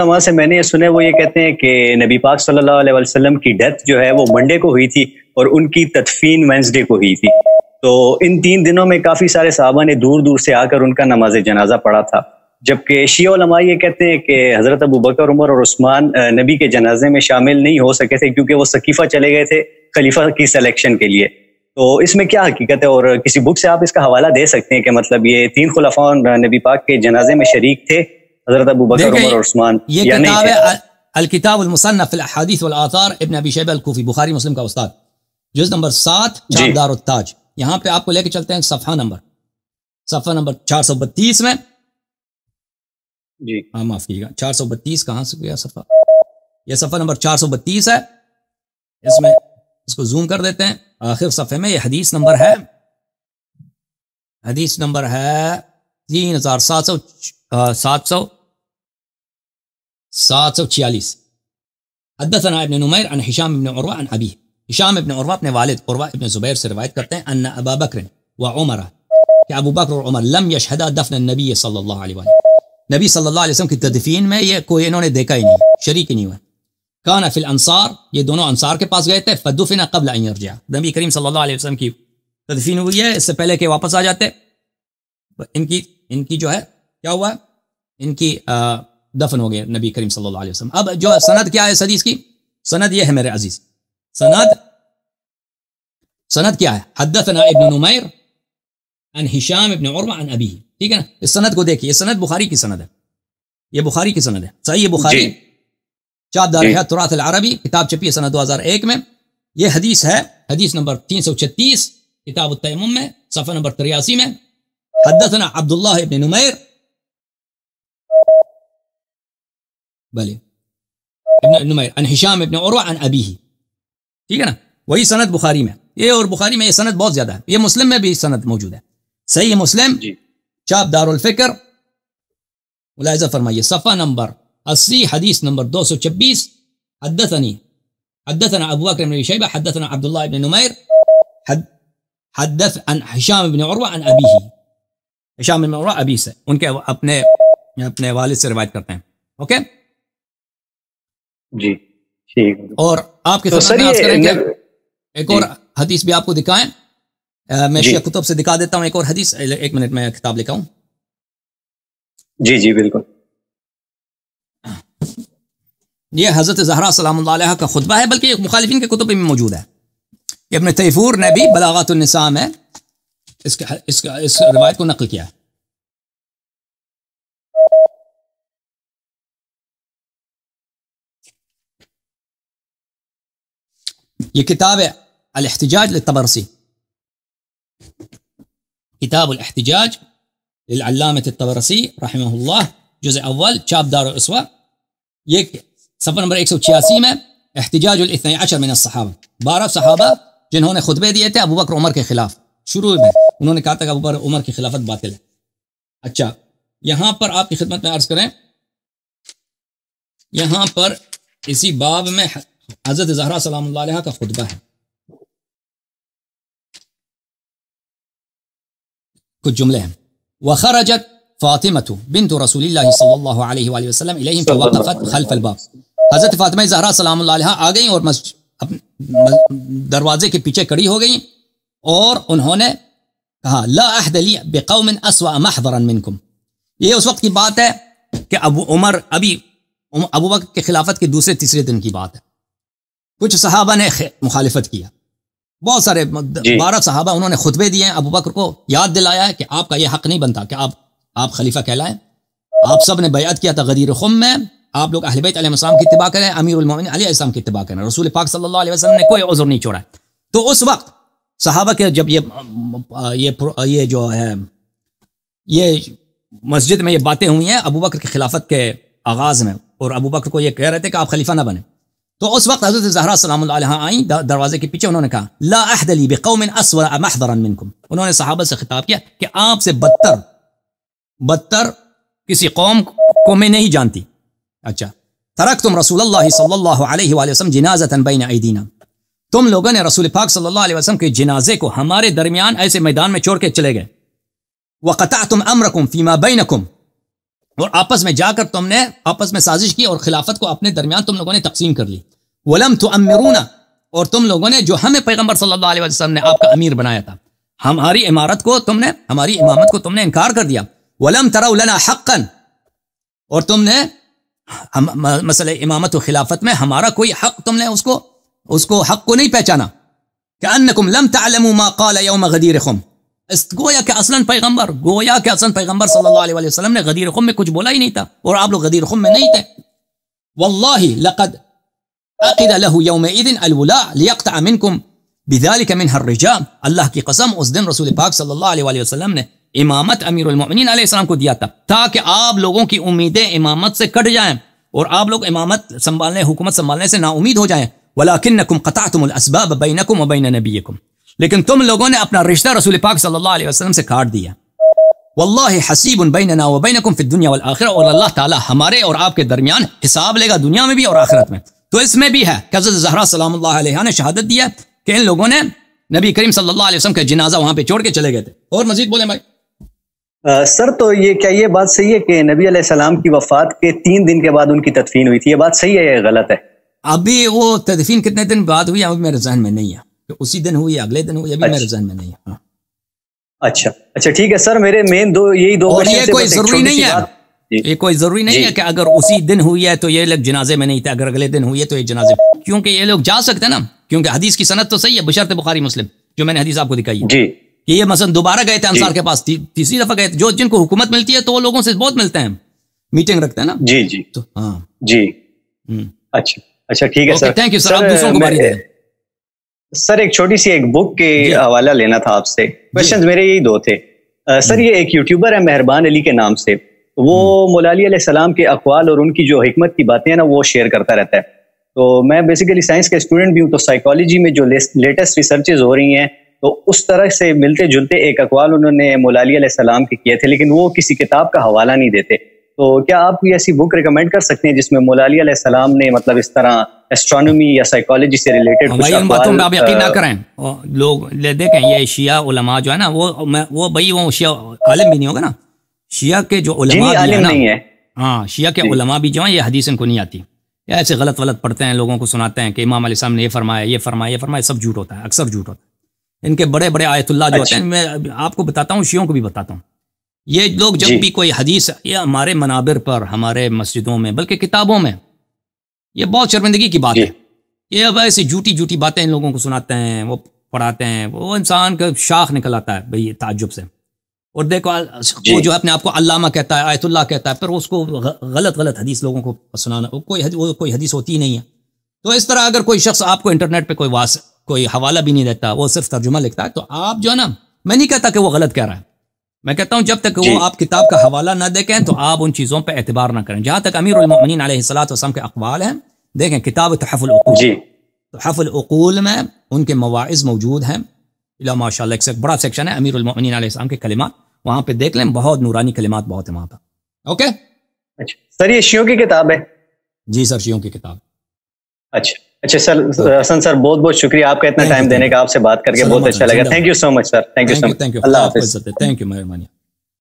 وہاں سے میں نے یہ سنا ہے وہ یہ کہتے ہیں کہ نبی پاک صلی اللہ علیہ وسلم کی ڈیتھ جو ہے وہ منڈے کو ہوئی تھی اور ان کی تدفین وینسڈے کو ہوئی تھی. تو ان 3 دنوں میں کافی سارے صحابہ نے دور دور سے آ کر ان کا نماز جنازہ پڑھا تھا، جبکہ شیعہ علماء یہ کہتے ہیں کہ حضرت ابو بکر، عمر اور عثمان نبی کے جنازے میں شامل نہیں ہو سکے تھے کیونکہ وہ سقیفہ چلے گئے تھے خلیفہ کی سلیکشن کے لیے. تو اس میں کیا حقیقت ہے، اور کسی بک سے آپ اس کا حوالہ دے سکتے ہیں کہ مطلب یہ 3 خلفاء نبی پاک کے جنازے میں شریک تھے، حضرت ابو بکر، عمر اور عثمان؟ یہ کتاب ہے الکتاب المصنف فی الاحادیث والآثار، ابن ابی شیبہ الکوفی، بخاری مسلم کا استاد، جز نمبر 7، چاپ دار التاج. یہاں پہ آپ کو لے کے چلتے ہیں صفحہ نمبر 432 میں. جی ہاں معاف کیجیے گا، 432 کہاں سے گیا صفحہ؟ یہ صفحہ نمبر 432 ہے. اس میں اس کو زوم کر دیتے ہیں. آخر صفحے میں یہ حدیث نمبر ہے 746. حدثنا ابن نمیر عن ہشام ابن عروہ عن ابی. ہشام ابن عروہ اپنے والد عروہ ابن زبیر سے روایت کرتے ہیں ان ابا بکر و عمر، کہ ابو بکر اور عمر لم یشہدا دفن النبی صلی اللہ علیہ وسلم، نبی صلی اللہ علیہ وسلم کی تدفین میں یہ کوئی انہوں نے دیکھا ہی نہیں، شریک ہی نہیں ہوا. کان فی الانصار، یہ دونوں انصار کے پاس گئے تھے. فدفن قبل ان یرجع، نبی کریم صلی اللہ علیہ وسلم کی تدفین ہوئی ہے اس سے پہلے کہ واپس آ جاتے. ان کی جو ہے کیا ہوا، ان کی دفن ہو گئے نبی کریم صلی اللہ علیہ وسلم. اب جو سند کیا ہے اس حدیث کی، سند یہ ہے میرے عزیز، سند کیا ہے؟ حدثنا ابن نمیر عن ہشام ابن عروہ عن ابی. ٹھیک ہے نا، اس سند کو دیکھیے، یہ سند بخاری کی سند ہے، یہ بخاری کی سند ہے. صحیح بخاری چاپ دار ہے تراث العربی، کتاب چھپی ہے سنہ 2001 میں. یہ حدیث ہے حدیث نمبر 336 کتاب التیمم میں، صفحہ نمبر 83 میں. حدثنا عبداللہ ابن نمیر، بلے ابن نمیر عن ہشام ابن عروہ عن ابیہ. ٹھیک ہے نا، وہی سند بخاری میں. یہ اور بخاری میں یہ سند بہت زیادہ ہے. یہ مسلم میں بھی سند موجود ہے، صحیح مسلم چاپ دار الفکر، ملاحظہ فرمائیے صفحہ نمبر 80 حدیث نمبر 226. حدثنا ابو بکر بن شیبہ حدثنا عبداللہ ابن نمیر حدث عن ہشام ابن عروہ عن ابیہ. ہشام ابن عروہ ابی سے، ان کے اپنے والد سے روایت کرتے ہیں. اوکے جی ٹھیک. اور آپ کی خدمت میں عرض کریں کہ ایک اور حدیث بھی آپ کو دکھائیں. میں شیخ کتب سے دکھا دیتا ہوں ایک اور حدیث. 1 منٹ میں کتاب لکھا ہوں. جی جی بالکل. یہ حضرت زہرا سلام اللہ علیہ کا خطبہ ہے، بلکہ یہ مخالفین کے کتب میں موجود ہے. ابن تیفور نے بھی بلاغات النساء میں اس روایت کو نقل کیا ہے. یہ کتاب ہے الاحتجاج للطبرسی، کتاب الاحتجاج للعلامة الطبرسی رحمہ اللہ، جزء اول، چاپ دار الاسوا. یہ صفحہ نمبر 186 میں احتجاج الاثنی عشر من الصحابہ، 12 صحابہ جنہوں نے خطبے دیے تھے ابو بکر عمر کے خلاف. شروع میں انہوں نے کہا تھا کہ ابو بکر عمر کی خلافت باطل ہے. اچھا، یہاں پر آپ کی خدمت میں عرض کریں، یہاں پر اسی باب میں حضرت زہرا سلام اللہ علیہ کا خطبہ ہے. کچھ جملے ہیں. وخرجت فاطمہ بنت رسول اللہ صلی اللہ علیہ وآلہ وسلم الیہم فوقفت خلف الباب. حضرت فاطمہ زہرا سلام اللہ علیہ آ گئیں اور دروازے کے پیچھے کڑی ہو گئیں، اور انہوں نے کہا لا احد لی بقوم اسوأ محضرا منکم. یہ اس وقت کی بات ہے کہ ابو بکر کے خلافت کے دوسرے تیسرے دن کی بات ہے. کچھ صحابہ نے مخالفت کیا، بہت سارے 12 صحابہ، انہوں نے خطبے دیے ہیں، ابو بکر کو یاد دلایا ہے کہ آپ کا یہ حق نہیں بنتا کہ آپ خلیفہ کہلائیں. آپ سب نے بیعت کیا تھا غدیر خم میں، آپ لوگ اہل بیت علیہ السلام کی اتباع کریں، امیر المومنین علیہ السلام کی اتباع کریں. رسول پاک صلی اللہ علیہ وسلم نے کوئی عذر نہیں چھوڑا. تو اس وقت صحابہ کے جب یہ جو ہے یہ مسجد میں یہ باتیں ہوئی ہیں ابو بکر کی خلافت کے آغاز میں، اور ابو بکر کو یہ کہہ رہے تھے کہ آپ خلیفہ نہ بنیں، تو اس وقت حضرت زہرا سلام اللہ علیہ آئیں دروازے کے پیچھے. انہوں نے کہا لا احد لی بقوم اسوأ محضرا منکم. انہوں نے صحابہ سے خطاب کیا کہ آپ سے بدتر کسی قوم کو میں نہیں جانتی. اچھا، ترکتم رسول اللہ صلی اللہ علیہ وآلہ وسلم جنازۃ بین ایدینا. تم لوگوں نے رسول پاک صلی اللہ علیہ وسلم کے جنازے کو ہمارے درمیان ایسے میدان میں چھوڑ کے چلے گئے. وقطعتم امرکم فیما بینکم. اور آپس میں جا کر تم نے آپس میں سازش کی اور خلافت کو اپنے درمیان تم لوگوں نے تقسیم کر لی. ولم تؤمرون، اور تم لوگوں نے جو ہمیں پیغمبر صلی اللہ علیہ وسلم نے آپ کا امیر بنایا تھا، ہماری امارت کو تم نے، ہماری امامت کو تم نے انکار کر دیا. ولم تروا لنا حقا، اور تم نے مسئلہ امامت و خلافت میں ہمارا کوئی حق تم نے اس کو حق کو نہیں پہچانا. کأنکم لم تعلموا ما قال یوم غدیر خم، گویا کہ اصلاً پیغمبر صلی اللہ علیہ وسلم نے غدیر خم میں کچھ بولا ہی نہیں تھا، اور آپ لوگ غدیر خم میں نہیں تھے. واللہ لقد عقد له يومئذ الولاء ليقطع منكم بذلك منها الرجال، اللہ کی قسم اس دن رسول پاک صلی اللہ علیہ وسلم نے امامت امیر المؤمنین علیہ السلام کو دیا تھا تاکہ آپ لوگوں کی امیدیں امامت سے کٹ جائیں اور آپ لوگ امامت سنبھالنے، حکومت سنبھالنے سے نا امید ہو جائیں. ولکنکم قطعتم الاسباب بینکم وبین نبیکم، لیکن تم لوگوں نے اپنا رشتہ رسول پاک صلی اللہ علیہ وسلم سے کاٹ دیا. واللہ حسیب بیننا وبینکم فی الدنیا والآخرہ، اور اللہ تعالی ہمارے اور آپ کے درمیان حساب لے گا دنیا میں بھی اور آخرت میں. تو اس میں بھی ہے کہ حضرت زہرا سلام اللہ علیہا نے شہادت دیا کہ ان لوگوں نے نبی کریم صلی اللہ علیہ وسلم کا جنازہ وہاں پہ چھوڑ کے چلے گئے تھے. اور مزید بولیں بھائی. سر تو یہ بات صحیح ہے کہ نبی علیہ السلام کی وفات کے 3 دن کے بعد ان کی تدفین ہوئی تھی؟ یہ بات صحیح ہے یا غلط ہے؟ ابھی وہ تدفین کتنے دن بعد ہوئی ابھی میرے ذہن میں نہیں ہے کہ اسی دن ہوئی اگلے دن ہوئی، ابھی میرے ذہن میں نہیں ہے. اچھا ٹھیک ہے سر. میرے مین یہی دو اور یہ کوئی ضروری نہیں ہے، یہ کوئی ضروری نہیں ہے کہ اگر اسی دن ہوئی ہے تو یہ لوگ جنازے میں نہیں تھے، اگر اگلے دن ہوئی ہے تو یہ جنازے میں، کیونکہ یہ لوگ جا سکتے ہیں نا، کیونکہ حدیث کی سند تو صحیح ہے بشرط بخاری مسلم، جو میں نے حدیث آپ کو دکھائی ہے کہ یہ مثلا دوبارہ گئے تھے انصار کے پاس، تیسری دفعہ گئے تھے. جو جن کو حکومت ملتی ہے تو وہ لوگوں سے بہت ملتے ہیں، میٹنگ رکھتے ہیں نا. جی تو ہاں اچھا ٹھیک ہے سر. Thank you sir. آپ دوسروں کو باری دیں. سر ایک چھوٹی سی ایک بک کے حوالہ لینا تھا آپ سے. کویشچنز میرے یہی 2 تھے. سر یہ ایک یوٹیوبر ہے مہربان علی کے نام سے، وہ مولا علی علیہ السلام کے اقوال اور ان کی جو حکمت کی باتیں ہیں نا وہ شیئر کرتا رہتا ہے. تو میں بیسیکلی سائنس کا اسٹوڈنٹ بھی ہوں، تو سائیکالوجی میں جو لیٹسٹ ریسرچز ہو رہی ہیں تو اس طرح سے ملتے جلتے ایک اقوال انہوں نے مولا علی علیہ السلام کے کیے تھے، لیکن وہ کسی کتاب کا حوالہ نہیں دیتے. تو کیا آپ کوئی ایسی بک ریکمینڈ کر سکتے ہیں جس میں مولا علی علیہ السلام نے مطلب اس طرح اسٹرانومی یا سائیکالوجی سے ریلیٹڈ کچھ ان باتوں میں آپ یقین نہ کریں. لوگ دیکھیں یہ شیعہ علماء جو ہے نا وہ بھائی وہ شیعہ عالم بھی نہیں ہوگا نا، شیعہ کے جو علماء نہیں ہے، ہاں شیعہ کے علماء بھی جو ہیں یہ حدیث ان کو نہیں آتی، ایسے غلط پڑھتے ہیں، لوگوں کو سناتے ہیں کہ امام علیہ السلام نے یہ فرمایا یہ فرمایا یہ فرمایا، سب جھوٹ ہوتا ہے، اکثر جھوٹ ہوتا ہے. ان کے بڑے بڑے آیت اللہ جو ہوتے ہیں، میں آپ کو بتاتا ہوں، شیعوں کو بھی بتاتا ہوں، یہ لوگ جب بھی کوئی حدیث یہ ہمارے منابر پر، ہمارے مسجدوں میں، بلکہ کتابوں میں، یہ بہت شرمندگی کی بات ہے. یہ اب ایسی جھوٹی باتیں ان لوگوں کو سناتے ہیں، وہ پڑھاتے ہیں، وہ انسان کا شاخ نکل آتا ہے بھئی تعجب سے. اور دیکھو وہ جو اپنے آپ کو علامہ کہتا ہے، آیت اللہ کہتا ہے، پھر اس کو غلط حدیث لوگوں کو سنانا، کوئی حدیث ہوتی ہی نہیں ہے. تو اس طرح اگر کوئی شخص آپ کو انٹرنیٹ پہ کوئی حوالہ بھی نہیں دیتا، وہ صرف ترجمہ لکھتا ہے، تو آپ جو ہے نا، میں نہیں کہتا کہ وہ غلط کہہ رہا ہے، میں کہتا ہوں جب تک وہ آپ کتاب کا حوالہ نہ دیکھیں تو آپ ان چیزوں پہ اعتبار نہ کریں. جہاں تک امیر المؤمنین علیہ الصلوۃ والسلام کے اقوال ہیں، دیکھیں کتاب تحف العقول، تحف العقول میں ان کے مواعظ موجود ہیں، ماشاء اللہ ایک بڑا سیکشن ہے امیر المؤمنین علیہ السلام کے کلمات، وہاں پہ دیکھ لیں، بہت نورانی کلمات بہت ہیں وہاں پہ. اوکے سر یہ شیعوں کی کتاب ہے؟ جی سر شیعوں کی کتاب. اچھا سر حسن سر بہت بہت شکریہ آپ کا اتنا ٹائم دینے کا، آپ سے بات کر کے بہت اچھا لگا. Thank you so much sir. Thank you so much. اللہ حافظ. تھینک یو، مہربانی.